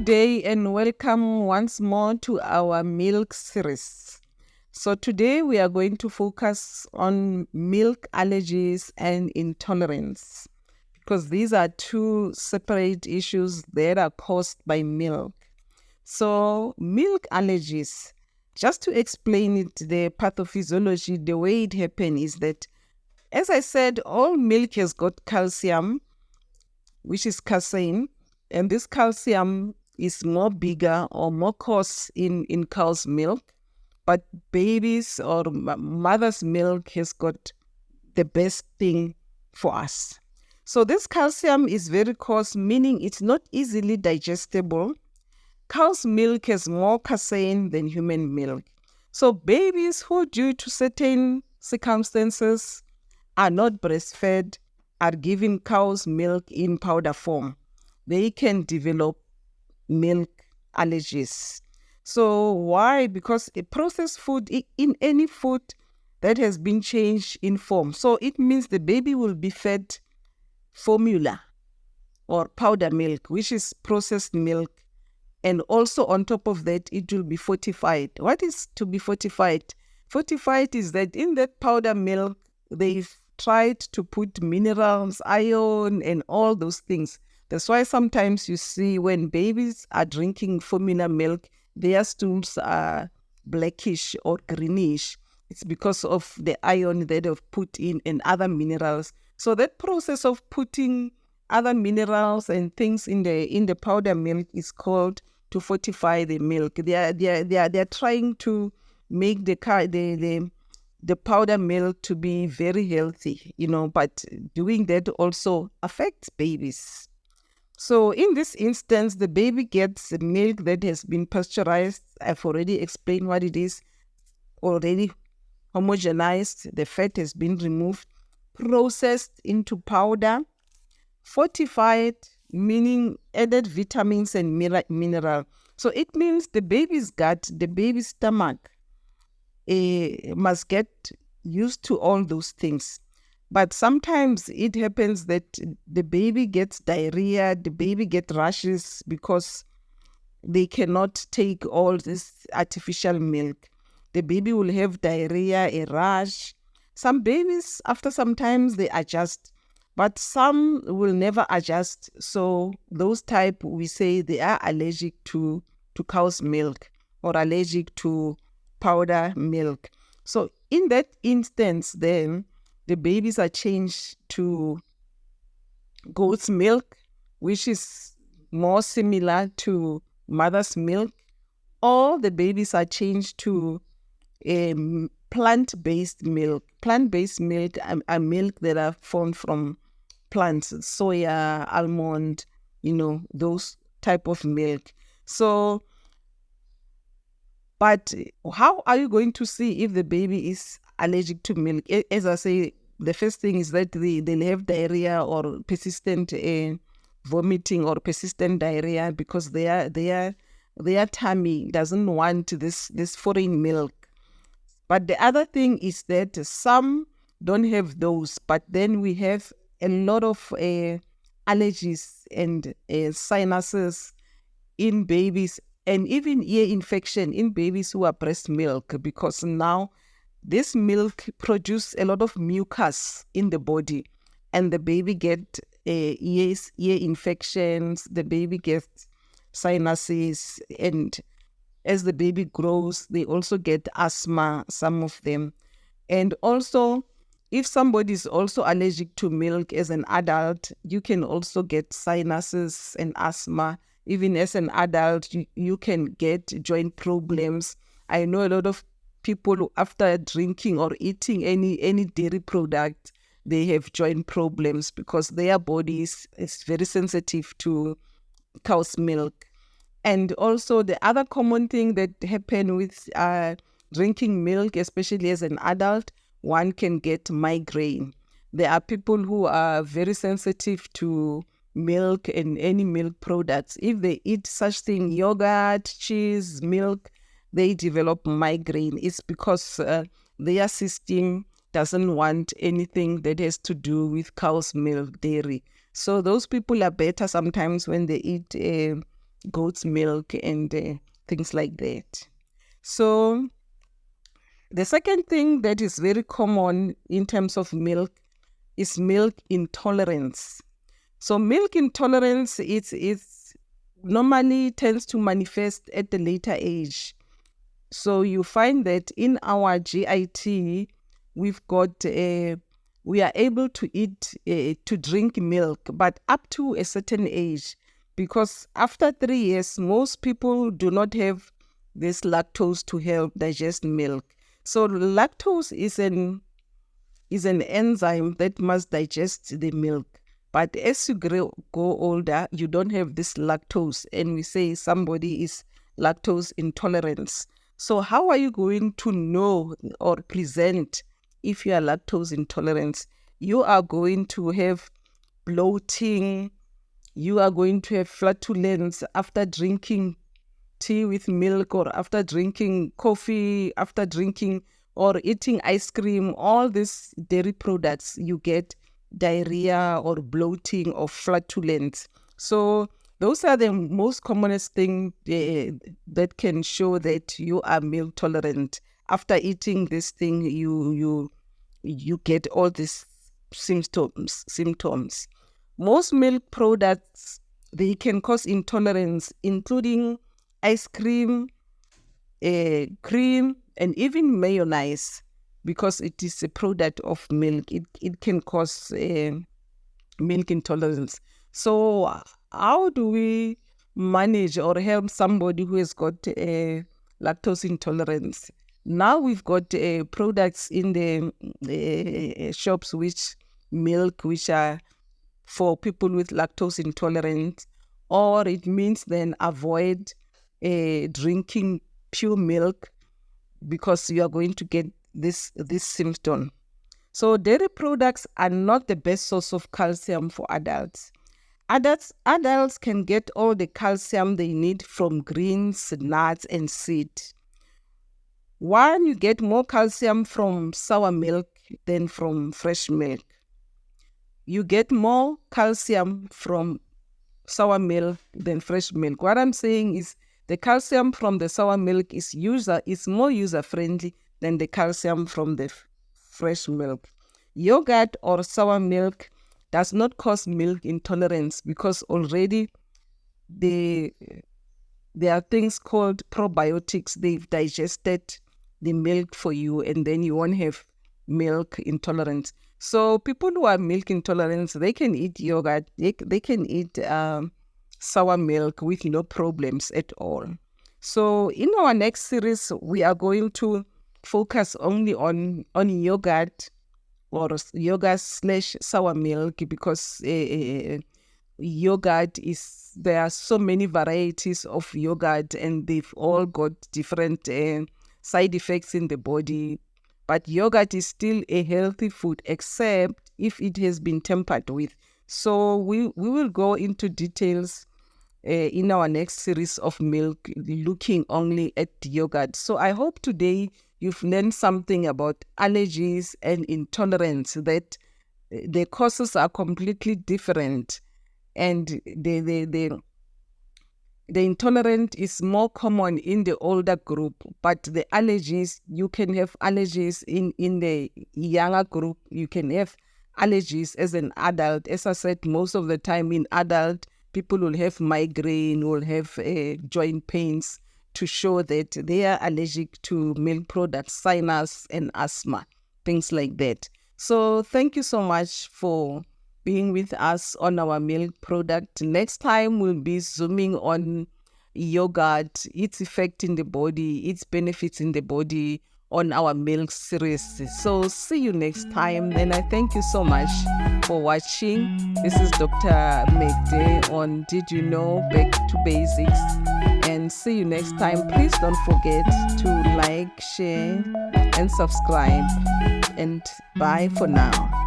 day and welcome once more to our milk series. So today we are going to focus on milk allergies and intolerance because these are two separate issues that are caused by milk. So milk allergies, just to explain it, the pathophysiology, the way it happens is that, as I said, all milk has got calcium, which is casein, and this calcium is more bigger or more coarse in cow's milk, but babies or mother's milk has got the best thing for us. So this calcium is very coarse, meaning it's not easily digestible. Cow's milk has more casein than human milk. So babies who, due to certain circumstances, are not breastfed, are given cow's milk in powder form, they can develop milk allergies. So why? Because a processed food, in any food that has been changed in form, so it means the baby will be fed formula or powder milk, which is processed milk. And also on top of that, it will be fortified. What is to be fortified? Fortified is that in that powder milk, they've tried to put minerals, iron, and all those things. That's why sometimes you see when babies are drinking formula milk, their stools are blackish or greenish. It's because of the iron that they've put in and other minerals. So that process of putting other minerals and things in the powder milk is called to fortify the milk. They are trying to make the powder milk to be very healthy, but doing that also affects babies. So in this instance, the baby gets milk that has been pasteurized. I've already explained what it is, already homogenized. The fat has been removed, processed into powder, fortified, meaning added vitamins and mineral. So it means the baby's gut, the baby's stomach must get used to all those things. But sometimes it happens that the baby gets diarrhea, the baby gets rashes because they cannot take all this artificial milk. The baby will have diarrhea, a rash. Some babies, after some time, they adjust, but some will never adjust. So those type, we say they are allergic to cow's milk or allergic to powder milk. So in that instance, then the babies are changed to goat's milk, which is more similar to mother's milk, or the babies are changed to plant-based milk. Plant-based milk are milk that are formed from plants, soya, almond, those type of milk. So, but how are you going to see if the baby is allergic to milk? As I say, the first thing is that they'll have diarrhea or persistent vomiting or persistent diarrhea because their tummy doesn't want this foreign milk. But the other thing is that some don't have those, but then we have a lot of allergies and sinuses in babies, and even ear infection in babies who are breast milk, because now this milk produces a lot of mucus in the body, and the baby get ear infections, the baby gets sinuses, and as the baby grows, they also get asthma, some of them. And also, if somebody is also allergic to milk as an adult, you can also get sinuses and asthma. Even as an adult, you can get joint problems. I know a lot of people who, after drinking or eating any dairy product, they have joint problems because their body is very sensitive to cow's milk. And also the other common thing that happen with drinking milk, especially as an adult, one can get migraine. There are people who are very sensitive to milk and any milk products. If they eat such thing, yogurt, cheese, milk, they develop migraine. It's because their system doesn't want anything that has to do with cow's milk, dairy. So those people are better sometimes when they eat goat's milk and things like that. So the second thing that is very common in terms of milk is milk intolerance. So milk intolerance it's normally tends to manifest at the later age. So you find that in our GIT, we've got we are able to eat to drink milk, but up to a certain age, because after 3 years, most people do not have this lactose to help digest milk. So lactose is an enzyme that must digest the milk. But as you go older, you don't have this lactose, and we say somebody is lactose intolerant. So how are you going to know or present if you are lactose intolerant? You are going to have bloating, you are going to have flatulence after drinking tea with milk, or after drinking coffee, after drinking or eating ice cream, all these dairy products, you get diarrhea or bloating or flatulence. So those are the most commonest thing that can show that you are milk tolerant. After eating this thing, you get all these symptoms. Most milk products, they can cause intolerance, including ice cream, cream, and even mayonnaise, because it is a product of milk. It can cause milk intolerance. So how do we manage or help somebody who has got lactose intolerance? Now we've got products in the shops which are for people with lactose intolerance, or it means then avoid drinking pure milk, because you are going to get this symptom. So dairy products are not the best source of calcium for adults. Adults can get all the calcium they need from greens, nuts, and seeds. One, you get more calcium from sour milk than from fresh milk. You get more calcium from sour milk than fresh milk. What I'm saying is the calcium from the sour milk is more user-friendly than the calcium from the fresh milk. Yogurt or sour milk does not cause milk intolerance, because already there are things called probiotics. They've digested the milk for you, and then you won't have milk intolerance. So people who are milk intolerant, they can eat yogurt, they can eat sour milk with no problems at all. So in our next series, we are going to focus only on yogurt, or yogurt/sour milk, because yogurt there are so many varieties of yogurt, and they've all got different side effects in the body. But yogurt is still a healthy food, except if it has been tampered with. So we will go into details in our next series of milk, looking only at yogurt. So I hope today you've learned something about allergies and intolerance, that the causes are completely different, and the intolerant is more common in the older group, but the allergies, you can have allergies in the younger group. You can have allergies as an adult. As I said, most of the time in adult, people will have migraine, will have joint pains, to show that they are allergic to milk products, sinus and asthma, things like that. So thank you so much for being with us on our milk product. Next time we'll be zooming on yogurt, its effect in the body, its benefits in the body, on our milk series. So see you next time, and I thank you so much for watching. This is Dr. Magde on Did You Know? Back to Basics, and see you next time. Please don't forget to like, share and subscribe, and bye for now.